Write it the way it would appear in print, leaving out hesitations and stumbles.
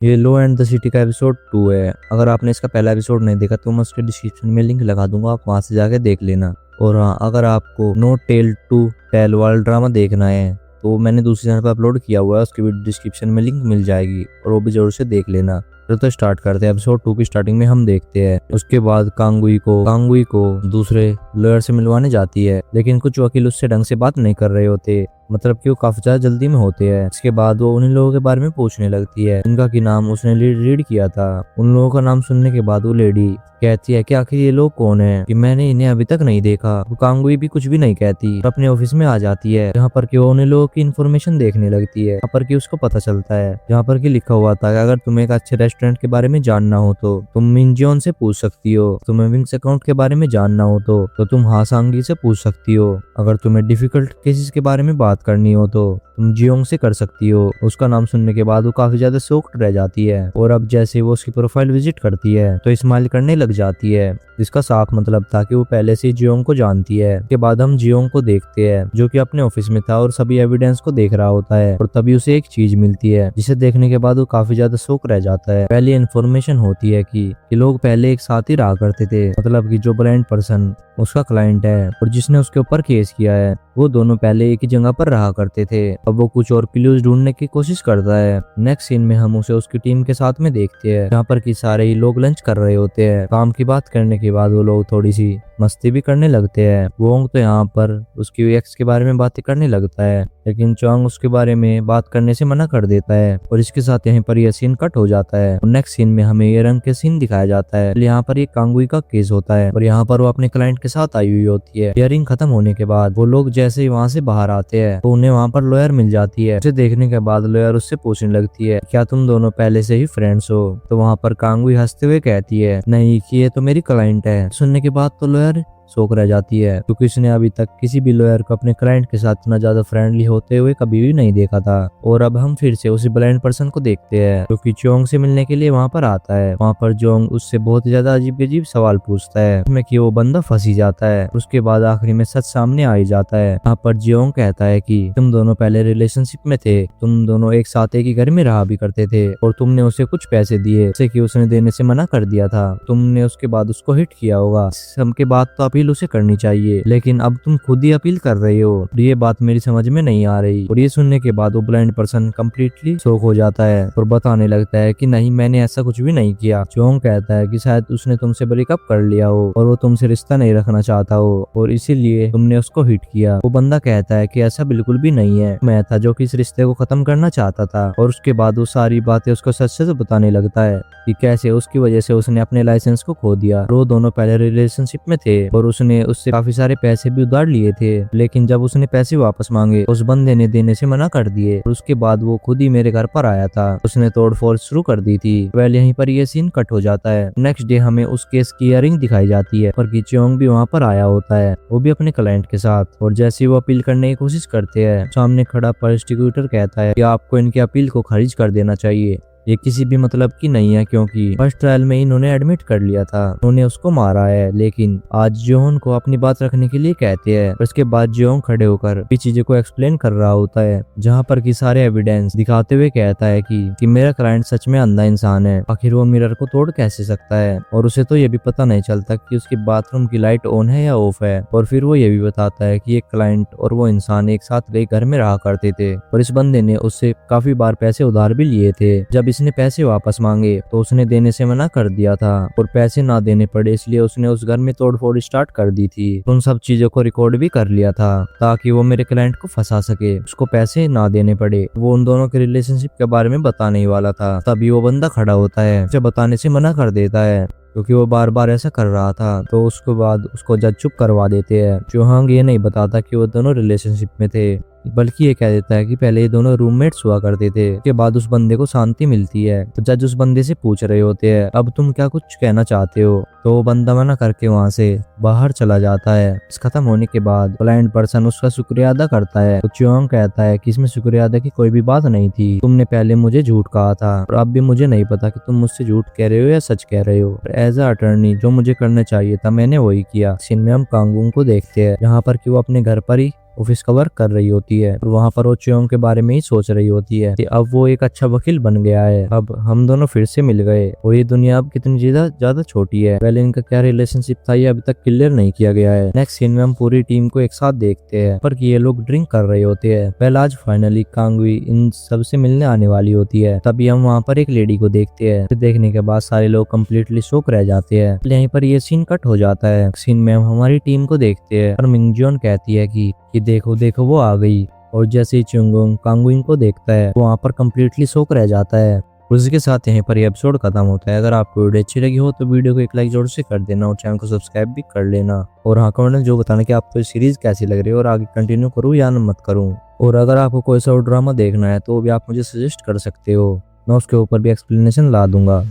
ये लो and the city का episode 2 है। अगर आपने इसका पहला एपिसोड नहीं देखा तो मैं उसके डिस्क्रिप्शन में लिंक लगा दूंगा, आप वहां से जाके देख लेना। और हाँ, अगर आपको नो टेल टू टेल वाला ड्रामा देखना है तो मैंने दूसरे चैनल पर अपलोड किया हुआ है, उसकी भी डिस्क्रिप्शन में लिंक मिल जाएगी और वो भी जरूर से देख लेना। तो स्टार्ट करते हैं। एपिसोड 2 की स्टार्टिंग में हम देखते हैं उसके बाद कांगुई को दूसरे लॉयर से मिलवाने जाती है, लेकिन कुछ वकील उससे ढंग से बात नहीं कर रहे होते, मतलब कि वो काफी ज्यादा जल्दी में होते हैं। इसके बाद वो उन्हीं लोगों के बारे में पूछने लगती है जिनका की नाम उसने रीड किया था। उन लोगों का नाम सुनने के बाद वो लेडी कहती है कि आखिर ये लोग कौन है, कि मैंने इन्हें अभी तक नहीं देखा। वो कांगुई भी कुछ भी नहीं कहती और अपने ऑफिस में आ जाती है, जहाँ पर कि वो उन्हीं लोगों की इन्फॉर्मेशन देखने लगती है। यहाँ पर कि उसको पता चलता है जहाँ पर कि लिखा हुआ था कि अगर तुम्हें एक अच्छे रेस्टोरेंट के बारे में जानना हो तो तुम मिनजियोन से पूछ सकती हो, तुम्हें विंग्स अकाउंट के बारे में जानना हो तो तुम हासांगी से पूछ सकती हो, अगर तुम्हें डिफिकल्ट केसेस के बारे में बात करनी हो तो तुम जियोंग से कर सकती हो। उसका नाम सुनने के बाद वो काफी ज्यादा शॉक्ड रह जाती है और अब जैसे वो उसकी प्रोफाइल विजिट करती है तो स्माइल करने लग जाती है, जिसका साफ मतलब था कि वो पहले से जियोंग को जानती है। उसके बाद हम जियोंग को देखते हैं जो कि अपने ऑफिस में था और सभी एविडेंस को देख रहा होता है और तभी उसे एक चीज मिलती है जिसे देखने के बाद वो काफी ज्यादा शॉक रह जाता है। पहली इन्फॉर्मेशन होती है कि लोग पहले एक साथ ही रहा करते थे, मतलब कि जो ब्लाइंड पर्सन उसका क्लाइंट है और जिसने उसके ऊपर केस किया है वो दोनों पहले एक ही जगह पर रहा करते थे। अब वो कुछ और क्लूज ढूंढने की कोशिश करता है। नेक्स्ट सीन में हम उसे उसकी टीम के साथ में देखते हैं जहाँ पर कि सारे ही लोग लंच कर रहे होते हैं। काम की बात करने के बाद वो लोग थोड़ी सी मस्ती भी करने लगते हैं। वोंग तो यहाँ पर उसकी एक्स के बारे में बातें करने लगता है, लेकिन चोंग उसके बारे में बात करने से मना कर देता है और इसके साथ यहीं पर यह सीन कट हो जाता है। नेक्स्ट सीन में हमें ये रंग के सीन दिखाया जाता है। यहाँ पर ये कांगुई का केस होता है और यहाँ पर वो अपने क्लाइंट के साथ आई हुई होती है। हियरिंग खत्म होने के बाद वो लोग जैसे ही वहाँ से बाहर आते हैं तो उन्हें वहाँ पर लॉयर मिल जाती है। उसे देखने के बाद लॉयर उससे पूछने लगती है क्या तुम दोनों पहले से ही फ्रेंड्स हो, तो वहाँ पर कांगुई हंसते हुए कहती है नहीं कि ये तो मेरी क्लाइंट है। सुनने के बाद तो लॉयर शौक रह जाती है क्योंकि उसने अभी तक किसी भी लॉयर को अपने क्लाइंट के साथ इतना ज्यादा फ्रेंडली होते हुए कभी भी नहीं देखा था। और अब हम फिर से उसी ब्लाइंड पर्सन को देखते हैं जो कि चोंग से मिलने के लिए वहाँ पर आता है। वहाँ पर जोंग उससे बहुत ज्यादा अजीब अजीब सवाल पूछता है जिसमें कि वो बंदा फंसी जाता है। उसके बाद आखिरी में सच सामने आ ही जाता है। यहाँ पर जियोंग कहता है कि तुम दोनों पहले रिलेशनशिप में थे, तुम दोनों एक साथ एक ही घर में रहा भी करते थे और तुमने उसे कुछ पैसे दिए जैसे कि उसने देने से मना कर दिया था। तुमने उसके बाद उसको हिट किया होगा। सबके बाद तो अपील उसे करनी चाहिए, लेकिन अब तुम खुद ही अपील कर रहे हो, ये बात मेरी समझ में नहीं आ रही। और ये सुनने के बाद वो ब्लाइंड पर्सन कम्प्लीटली शॉक हो जाता है और बताने लगता है कि नहीं, मैंने ऐसा कुछ भी नहीं किया। चोंग कहता है कि शायद उसने तुमसे ब्रेकअप कर लिया हो और वो तुमसे रिश्ता नहीं रखना चाहता हो और इसीलिए तुमने उसको हिट किया। वो बंदा कहता है कि ऐसा बिल्कुल भी नहीं है, मैं था जो कि इस रिश्ते को खत्म करना चाहता था। और उसके बाद वो सारी बातें उसको सच से बताने लगता है कि कैसे उसकी वजह से उसने अपने लाइसेंस को खो दिया। वो दोनों पहले रिलेशनशिप में थे और उसने उससे काफी सारे पैसे भी उधार लिए थे, लेकिन जब उसने पैसे वापस मांगे उस बंदे ने देने से मना कर दिए और उसके बाद वो खुद ही मेरे घर पर आया था। उसने तोड़फोड़ शुरू कर दी थी। वेल यहीं पर ये सीन कट हो जाता है। नेक्स्ट डे हमें उस केस की हियरिंग दिखाई जाती है और चोंग भी वहाँ पर आया होता है, वो भी अपने क्लाइंट के साथ। और जैसे वो अपील करने की कोशिश करते हैं, सामने खड़ा प्रोसिक्यूटर कहता है कि आपको इनकी अपील को खारिज कर देना चाहिए, ये किसी भी मतलब की नहीं है क्योंकि फर्स्ट ट्रायल में इन्होंने एडमिट कर लिया था, उन्होंने उसको मारा है। लेकिन आज जोन को अपनी बात रखने के लिए कहते हैं। उसके बाद जोन खड़े होकर चीजों को एक्सप्लेन कर रहा होता है, जहाँ पर कि सारे एविडेंस दिखाते हुए कहता है कि मेरा क्लाइंट सच में अंधा इंसान है। आखिर वो मिरर को तोड़ कैसे सकता है, और उसे तो ये भी पता नहीं चलता कि उसके बाथरूम की लाइट ऑन है या ऑफ है। और फिर वो ये भी बताता है कि एक क्लाइंट और वो इंसान एक साथ एक घर में रहा करते थे और इस बंदे ने उससे काफी बार पैसे उधार भी लिए थे। जब इसने पैसे वापस मांगे तो उसने देने से मना कर दिया था और पैसे ना देने पड़े इसलिए उसने उस घर में तोड़फोड़ स्टार्ट कर दी थी। उन सब चीजों को रिकॉर्ड भी कर लिया था ताकि वो मेरे क्लाइंट को फंसा सके, उसको पैसे ना देने पड़े। वो उन दोनों के रिलेशनशिप के बारे में बताने ही वाला था, तभी वो बंदा खड़ा होता है, उसे बताने से मना कर देता है क्योंकि वो बार बार ऐसा कर रहा था। तो उसके बाद उसको जज चुप करवा देते हैं। चौहांग ये नहीं बताता कि वो दोनों रिलेशनशिप में थे, बल्कि ये कह देता है कि पहले ये दोनों रूममेट्स हुआ करते थे। उसके बाद उस बंदे को शांति मिलती है तो जज उस बंदे से पूछ रहे होते हैं अब तुम क्या कुछ कहना चाहते हो, तो वो बंदा मना करके वहाँ से बाहर चला जाता है। इस खत्म होने के बाद ब्लाइंड पर्सन उसका शुक्रिया अदा करता है तो चोंग कहता है कि इसमें शुक्रिया अदा की कोई भी बात नहीं थी, तुमने पहले मुझे झूठ कहा था और अब भी मुझे नहीं पता कि तुम मुझसे झूठ कह रहे हो या सच कह रहे हो। एज अ अटर्नी जो मुझे करना चाहिए था मैंने वही किया। सीन में हम कांगुंग को देखते हैं जहाँ पर कि वो अपने घर पर ही ऑफिस का वर्क कर रही होती है और वहाँ पर वो च्योंग के बारे में ही सोच रही होती है कि अब वो एक अच्छा वकील बन गया है, अब हम दोनों फिर से मिल गए और ये दुनिया अब कितनी ज्यादा छोटी है। पहले इनका क्या रिलेशनशिप था ये अभी तक क्लियर नहीं किया गया है। नेक्स्ट सीन में हम पूरी टीम को एक साथ देखते हैं पर ये लोग ड्रिंक कर रहे होते हैं। पहले आज फाइनली कांगवी इन सबसे मिलने आने वाली होती है, तभी हम वहाँ पर एक लेडी को देखते हैं। देखने के बाद सारे लोग कम्प्लीटली शॉक रह जाते हैं। यहीं पर ये सीन कट हो जाता है। सीन में हम हमारी टीम को देखते हैं और मिंगजॉन कहती है कि देखो देखो वो आ गई, और जैसे ही चुंगुंग कांगुइन को देखता है वो वहाँ पर कम्प्लीटली शॉक रह जाता है। उसके साथ यहीं पर ये एपिसोड खत्म होता है। अगर आपको वीडियो अच्छी लगी हो तो वीडियो को एक लाइक जरूर से कर देना और चैनल को सब्सक्राइब भी कर लेना। और हाँ, कमेंट में जो बताना कि आपको सीरीज कैसी लग रही है और आगे कंटिन्यू करूँ या मत करूँ। और अगर आपको कोई सा और ड्रामा देखना है तो भी आप मुझे सजेस्ट कर सकते हो, मैं उसके ऊपर भी एक्सप्लेनेशन ला दूंगा।